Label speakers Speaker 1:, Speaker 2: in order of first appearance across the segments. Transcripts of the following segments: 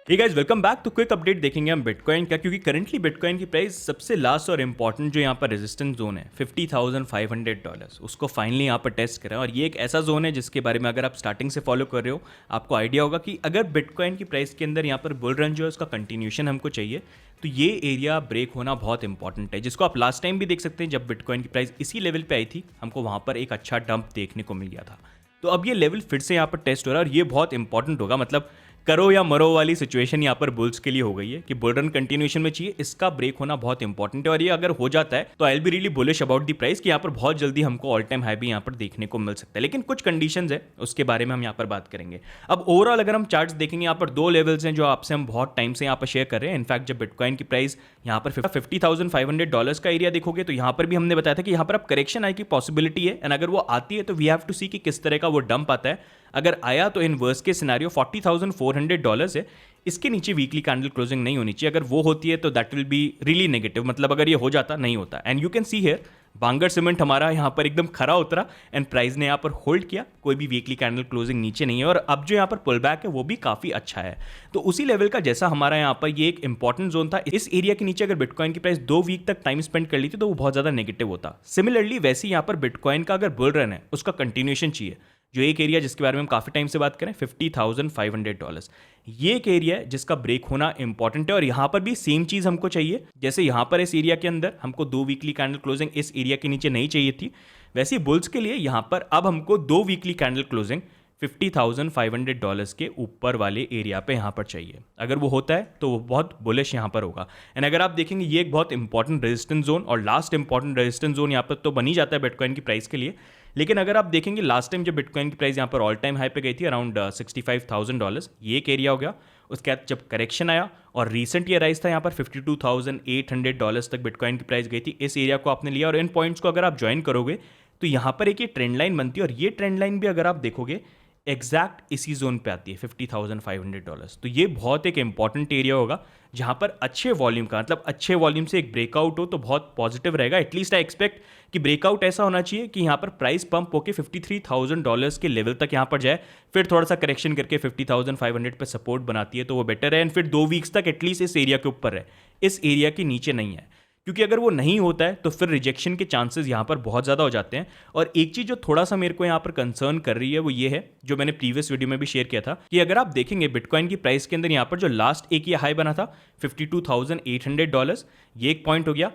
Speaker 1: हे guys, welcome back. तो quick update देखेंगे हम बिटकॉइन का, क्योंकि करंटली बिटकॉइन की प्राइस सबसे लास्ट और इंपॉर्टेंट जो यहाँ पर रेजिस्टेंस जोन है $50,500, उसको फाइनली यहाँ पर टेस्ट करें। और ये एक ऐसा जोन है जिसके बारे में अगर आप स्टार्टिंग से फॉलो कर रहे हो, आपको आइडिया होगा कि अगर बिटकॉइन की प्राइस के अंदर यहाँ पर बुल रन जो है उसका कंटिन्यूशन हमको चाहिए, तो ये एरिया ब्रेक होना बहुत इंपॉर्टेंट है, जिसको आप लास्ट टाइम भी देख सकते हैं। जब बिटकॉइन की प्राइस इसी लेवल पर आई थी, हमको वहाँ पर एक अच्छा डंप देखने को मिल गया था। तो अब ये लेवल फिर से यहाँ पर टेस्ट हो रहा है और ये बहुत इंपॉर्टेंट होगा। मतलब करो या मरो वाली सिचुएशन यहाँ पर बुल्स के लिए हो गई है कि बुल रन कंटिन्यूएशन में चाहिए, इसका ब्रेक होना बहुत इंपॉर्टेंट है। और ये अगर हो जाता है तो I will be really bullish about the price कि यहाँ पर बहुत जल्दी हमको ऑल टाइम हाई भी यहाँ पर देखने को मिल सकता है। लेकिन कुछ कंडीशंस है, उसके बारे में हम यहाँ पर बात करेंगे। अब ओवरऑल अगर हम चार्ट्स देखेंगे, यहाँ पर दो लेवल्स हैं जो आपसे हम बहुत टाइम से यहाँ पर शेयर कर रहे हैं। इनफैक्ट जब बिटकॉइन की प्राइस यहाँ पर $50,500 का एरिया देखोगे, तो यहाँ पर भी हमने बताया था कि यहाँ पर अब करेक्शन आने की पॉसिबिलिटी है। एंड अगर वो आती है तो वी हैव टू सी कि किस तरह का वो डंप आता है। अगर आया तो इन वर्स्ट के सिनेरियो $40,400 है, इसके नीचे वीकली कैंडल क्लोजिंग नहीं होनी चाहिए। अगर वो होती है तो that will be really negative. मतलब अगर ये हो जाता, नहीं होता। And you can see here Bangar cement हमारा यहाँ पर एकदम खरा उतरा एंड प्राइस ने यहाँ पर होल्ड किया। कोई भी वीकली कैंडल क्लोजिंग नीचे नहीं है और अब जो यहाँ पर पुल बैक है वो भी काफ़ी अच्छा है। तो उसी लेवल का जैसा हमारा यहाँ पर ये एक इंपॉर्टेंट जोन था, इस एरिया के नीचे अगर बिटकॉइन की प्राइस 2 वीक तक टाइम स्पेंड कर ली थी तो वो बहुत ज़्यादा नेगेटिव होता। सिमिलरली वैसे यहाँ पर बिटकॉइन का अगर बुल रन है, उसका कंटिन्यूएशन चाहिए। जो एक एरिया जिसके बारे में हम काफ़ी टाइम से बात करें, $50,500, ये एक एरिया है जिसका ब्रेक होना इंपॉर्टेंट है। और यहाँ पर भी सेम चीज़ हमको चाहिए। जैसे यहाँ पर इस एरिया के अंदर हमको 2 वीकली कैंडल क्लोजिंग इस एरिया के नीचे नहीं चाहिए थी, वैसे ही बुल्स के लिए यहाँ पर अब हमको 2 वीकली कैंडल क्लोजिंग $50,500 के ऊपर वाले एरिया पे यहाँ पर चाहिए। अगर वो होता है तो वो बहुत बुलिश यहाँ पर होगा। एंड अगर आप देखेंगे, ये एक बहुत इंपॉर्टेंट रेजिस्टेंस जोन और लास्ट इंपॉर्टेंट रेजिस्टेंस जोन यहाँ पर तो बन ही जाता है बिटकॉइन की प्राइस के लिए। लेकिन अगर आप देखेंगे, लास्ट टाइम जब बिटकॉइन की प्राइस यहाँ पर ऑल टाइम हाई पे गई थी अराउंड $65,000, ये एक एरिया हो गया। उसके बाद जब करेक्शन आया और रिसेंट ये राइज था यहाँ पर $52,800 तक बिटकॉइन की प्राइस गई थी, इस एरिया को आपने लिया। और इन पॉइंट्स को अगर आप ज्वाइन करोगे तो यहाँ पर एक ये ट्रेंड लाइन बनती है और ये ट्रेंड लाइन भी अगर आप देखोगे एग्जैक्ट इसी जोन पे आती है $50,500। तो ये बहुत एक इंपॉर्टेंट एरिया होगा जहाँ पर अच्छे वॉल्यूम का, मतलब अच्छे वॉल्यूम से एक ब्रेकआउट हो तो बहुत पॉजिटिव रहेगा। एटलीस्ट आई एक्सपेक्ट कि ब्रेकआउट ऐसा होना चाहिए कि यहाँ पर प्राइस पंप होकर $53,000 के लेवल तक यहाँ पर जाए, फिर थोड़ा सा करेक्शन करके 50,500 पे सपोर्ट बनाती है तो वो बेटर है। एंड फिर 2 वीक्स तक एटलीस्ट इस एरिया के ऊपर है, इस एरिया के नीचे नहीं है। क्योंकि अगर वो नहीं होता है तो फिर रिजेक्शन के चांसेस यहाँ पर बहुत ज़्यादा हो जाते हैं। और एक चीज़ जो थोड़ा सा मेरे को यहाँ पर कंसर्न कर रही है वो ये है, जो मैंने प्रीवियस वीडियो में भी शेयर किया था, कि अगर आप देखेंगे बिटकॉइन की प्राइस के अंदर यहाँ पर जो लास्ट एक ये हाई बना था $52,800, ये एक पॉइंट हो गया।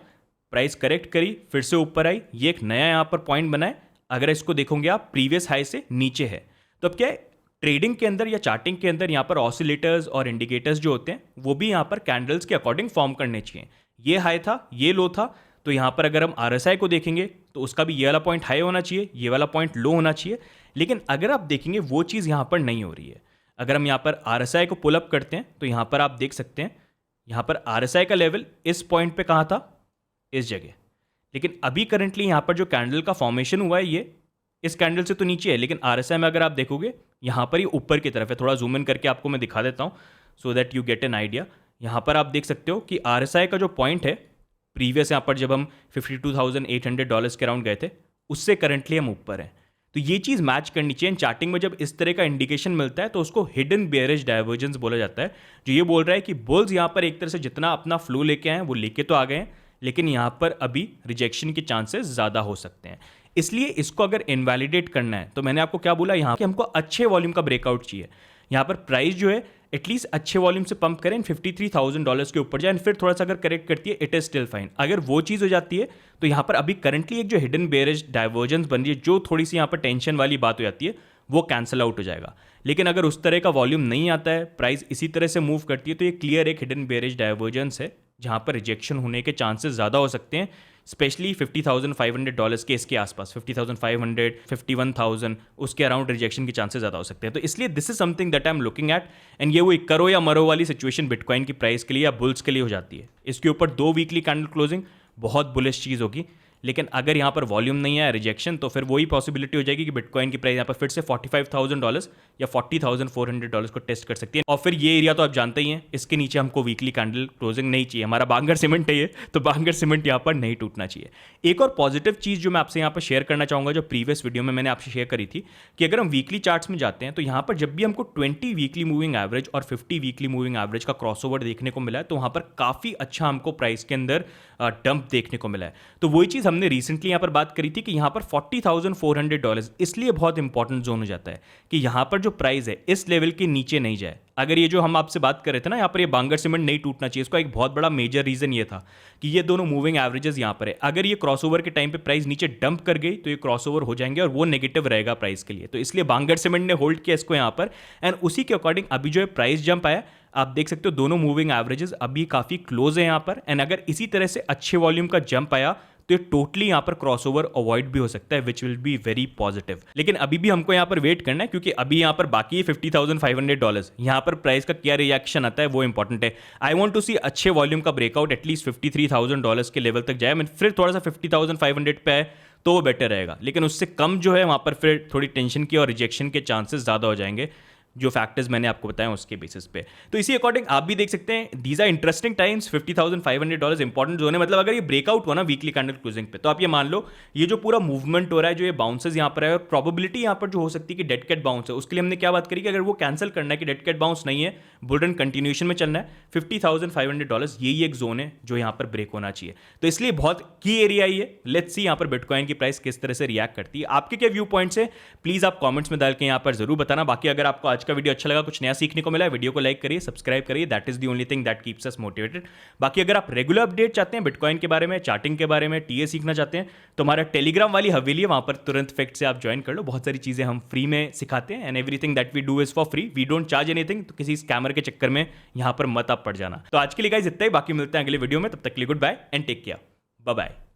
Speaker 1: प्राइस करेक्ट करी, फिर से ऊपर आई, ये एक नया यहाँ पर पॉइंट बना है। अगर इसको देखोगे आप, प्रीवियस हाई से नीचे है। तो अब क्या है, ट्रेडिंग के अंदर या चार्टिंग के अंदर यहाँ पर ऑसिलेटर्स और इंडिकेटर्स जो होते हैं वो भी यहाँ पर कैंडल्स के अकॉर्डिंग फॉर्म करने चाहिए। ये हाई था, ये लो था, तो यहाँ पर अगर हम RSI को देखेंगे तो उसका भी ये वाला पॉइंट हाई होना चाहिए, ये वाला पॉइंट लो होना चाहिए। लेकिन अगर आप देखेंगे वो चीज़ यहाँ पर नहीं हो रही है। अगर हम यहाँ पर RSI को पुल अप करते हैं तो यहाँ पर आप देख सकते हैं, यहाँ पर RSI का लेवल इस पॉइंट पे कहाँ था, इस जगह। लेकिन अभी करंटली यहाँ पर जो कैंडल का फॉर्मेशन हुआ है ये इस कैंडल से तो नीचे है, लेकिन RSI में अगर आप देखोगे यहाँ पर ये ऊपर की तरफ है। थोड़ा जूम इन करके आपको मैं दिखा देता हूँ so that you get an idea. यहाँ पर आप देख सकते हो कि RSI का जो पॉइंट है प्रीवियस, यहाँ पर जब हम $52,800 के अराउंड गए थे, उससे करंटली हम ऊपर हैं। तो ये चीज़ मैच करनी चाहिए। चार्टिंग में जब इस तरह का इंडिकेशन मिलता है तो उसको हिडन बेयरिश डाइवर्जेंस बोला जाता है, जो ये बोल रहा है कि बुल्स यहाँ पर एक तरह से जितना अपना फ्लो लेके आए वो लेके तो आ गए हैं, लेकिन यहाँ पर अभी रिजेक्शन के चांसेस ज़्यादा हो सकते हैं। इसलिए इसको अगर इनवैलिडेट करना है तो मैंने आपको क्या बोला यहाँ कि हमको अच्छे वॉल्यूम का ब्रेकआउट चाहिए। यहाँ पर प्राइस जो है एटलीस्ट अच्छे वॉल्यूम से पंप करें, $53,000 के ऊपर जाए, फिर थोड़ा सा अगर करेक्ट करती है, इट इज स्टिल फाइन। अगर वो चीज़ हो जाती है तो यहाँ पर अभी करंटली एक जो हिडन बेयरिश डाइवर्जेंस बन रही है, जो थोड़ी सी यहाँ पर टेंशन वाली बात हो जाती है, वो कैंसिल आउट हो जाएगा। लेकिन अगर उस तरह का वॉल्यूम नहीं आता है, प्राइस इसी तरह से मूव करती है, तो ये क्लियर एक हिडन बेयरिश डाइवर्जेंस है जहाँ पर रिजेक्शन होने के चांसेस ज़्यादा हो सकते हैं। स्पेशली $50,500 के इसके आसपास, 50,500, 51,000, उसके अराउंड रिजेक्शन के चांसेस ज़्यादा हो सकते हैं। तो इसलिए this is something that I am looking at. And ये वो एक करो या मरो वाली सिचुएशन बिटकॉइन की प्राइस के लिए या बुल्स के लिए हो जाती है। इसके ऊपर 2 वीकली कैंडल क्लोजिंग बहुत बुलिश चीज़ होगी। लेकिन अगर यहाँ पर वॉल्यूम नहीं है, रिजेक्शन, तो फिर वही पॉसिबिलिटी हो जाएगी कि बिटकॉइन की प्राइस यहाँ पर फिर से $45,000 या $40,400 को टेस्ट कर सकती है। और फिर ये एरिया तो आप जानते ही हैं, इसके नीचे हमको वीकली कैंडल क्लोजिंग नहीं चाहिए। हमारा बांगर सीमेंट है ये, तो बांगर सीमेंट यहाँ पर नहीं टूटना चाहिए। एक और पॉजिटिव चीज़ जो मैं आपसे यहाँ पर शेयर करना चाहूँगा, जो प्रीवियस वीडियो में मैंने आपसे शेयर करी थी, कि अगर हम वीकली चार्ट्स में जाते हैं तो यहाँ पर जब भी हमको 20 वीकली मूविंग एवरेज और 50 वीकली मूविंग एवरेज का क्रॉसओवर देखने को मिला है, तो वहाँ पर काफ़ी अच्छा हमको प्राइस के अंदर डंप देखने को मिला है। तो वही चीज़ हमने रिसेंटली यहाँ पर बात करी थी कि यहाँ पर $40,400 इसलिए बहुत इंपॉर्टेंट जोन हो जाता है कि यहाँ पर जो प्राइस है इस लेवल के नीचे नहीं जाए। अगर ये जो हम आपसे बात कर रहे थे ना, यहाँ पर ये बांगर सीमेंट नहीं टूटना चाहिए, इसका एक बहुत बड़ा मेजर रीजन ये था कि ये दोनों मूविंग एवरेजेस यहाँ पर है। अगर ये क्रॉसओवर के टाइम पे प्राइस नीचे डंप कर गई तो ये क्रॉसओवर हो जाएंगे और वो नेगेटिव रहेगा प्राइस के लिए। तो इसलिए बांगर सीमेंट ने होल्ड किया इसको यहाँ पर, एंड उसी के अकॉर्डिंग अभी जो है प्राइस जंप आया। आप देख सकते हो दोनों मूविंग एवरेजेस अभी काफी क्लोज है यहाँ पर, एंड अगर इसी तरह से अच्छे वॉल्यूम का जंप आया तो ये टोटली यहाँ पर क्रॉसओवर अवॉइड भी हो सकता है, which will be very positive. लेकिन अभी भी हमको यहाँ पर वेट करना है, क्योंकि अभी यहाँ पर बाकी है $50,500। यहाँ पर प्राइस का क्या रिएक्शन आता है वो इंपॉर्टेंट है। आई वांट टू सी अच्छे वॉल्यूम का ब्रेकआउट एटलीस्ट $53,000 के लेवल तक जाए, मैं फिर थोड़ा सा 50,500 पे आए तो वो बेटर रहेगा। लेकिन उससे कम जो है वहाँ पर फिर थोड़ी टेंशन की और रिजेक्शन के चांसेस ज़्यादा हो जाएंगे, जो फैक्टर्स मैंने आपको बताया उसके बेसिस पे। तो इसी अकॉर्डिंग आप भी देख सकते हैं, these are interesting times. $50,500 important zone है। मतलब अगर ये ब्रेकआउट हुआ ना वीकली कैंडल क्लोजिंग पे, तो आप ये मान लो ये जो पूरा मूवमेंट हो रहा है, जो ये बाउंसेस यहाँ पर है, और प्रोबेबिलिटी यहाँ पर जो हो सकती है कि डेड कैट बाउंस है, उसके लिए हमने क्या बात करी कि अगर वो कैंसिल करना है कि डेड कैट बाउंस नहीं है, बुल रन कंटिन्यूएशन में चलना है, $50,500 यही एक जोन है जो यहाँ पर ब्रेक होना चाहिए। तो इसलिए बहुत की एरिया ही है। लेट्स सी यहाँ पर बिटकॉइन की प्राइस किस तरह से रिएक्ट करती है। आपके क्या व्यू पॉइंट्स है, प्लीज आप कॉमेंट्स में डाल के यहाँ पर जरूर बताना। बाकी अगर आपको आज का वीडियो अच्छा लगा, कुछ नया सीखने को मिला है, वीडियो को लाइक करिए, सब्सक्राइब करिए, that is the only thing that keeps us motivated. बाकी अगर आप रेगुलर अपडेट चाहते हैं बिटकॉइन के बारे में, चार्टिंग के बारे में, टीए सीखना चाहते हैं, तो हमारा टेलीग्राम वाली हवेली है, वहां पर तुरंत फैक्ट से आप ज्वाइन कर लो। बहुत सारी चीजें हम फ्री में सिखाते हैं, and everything that we do is for free, we don't charge anything. तो किसी स्कैमर के चक्कर में यहां पर मत आप पड़ जाना। तो आज के लिए गाइस इतना ही, बाकी मिलते हैं अगले वीडियो में। तब तक के लिए good bye and take care, bye bye.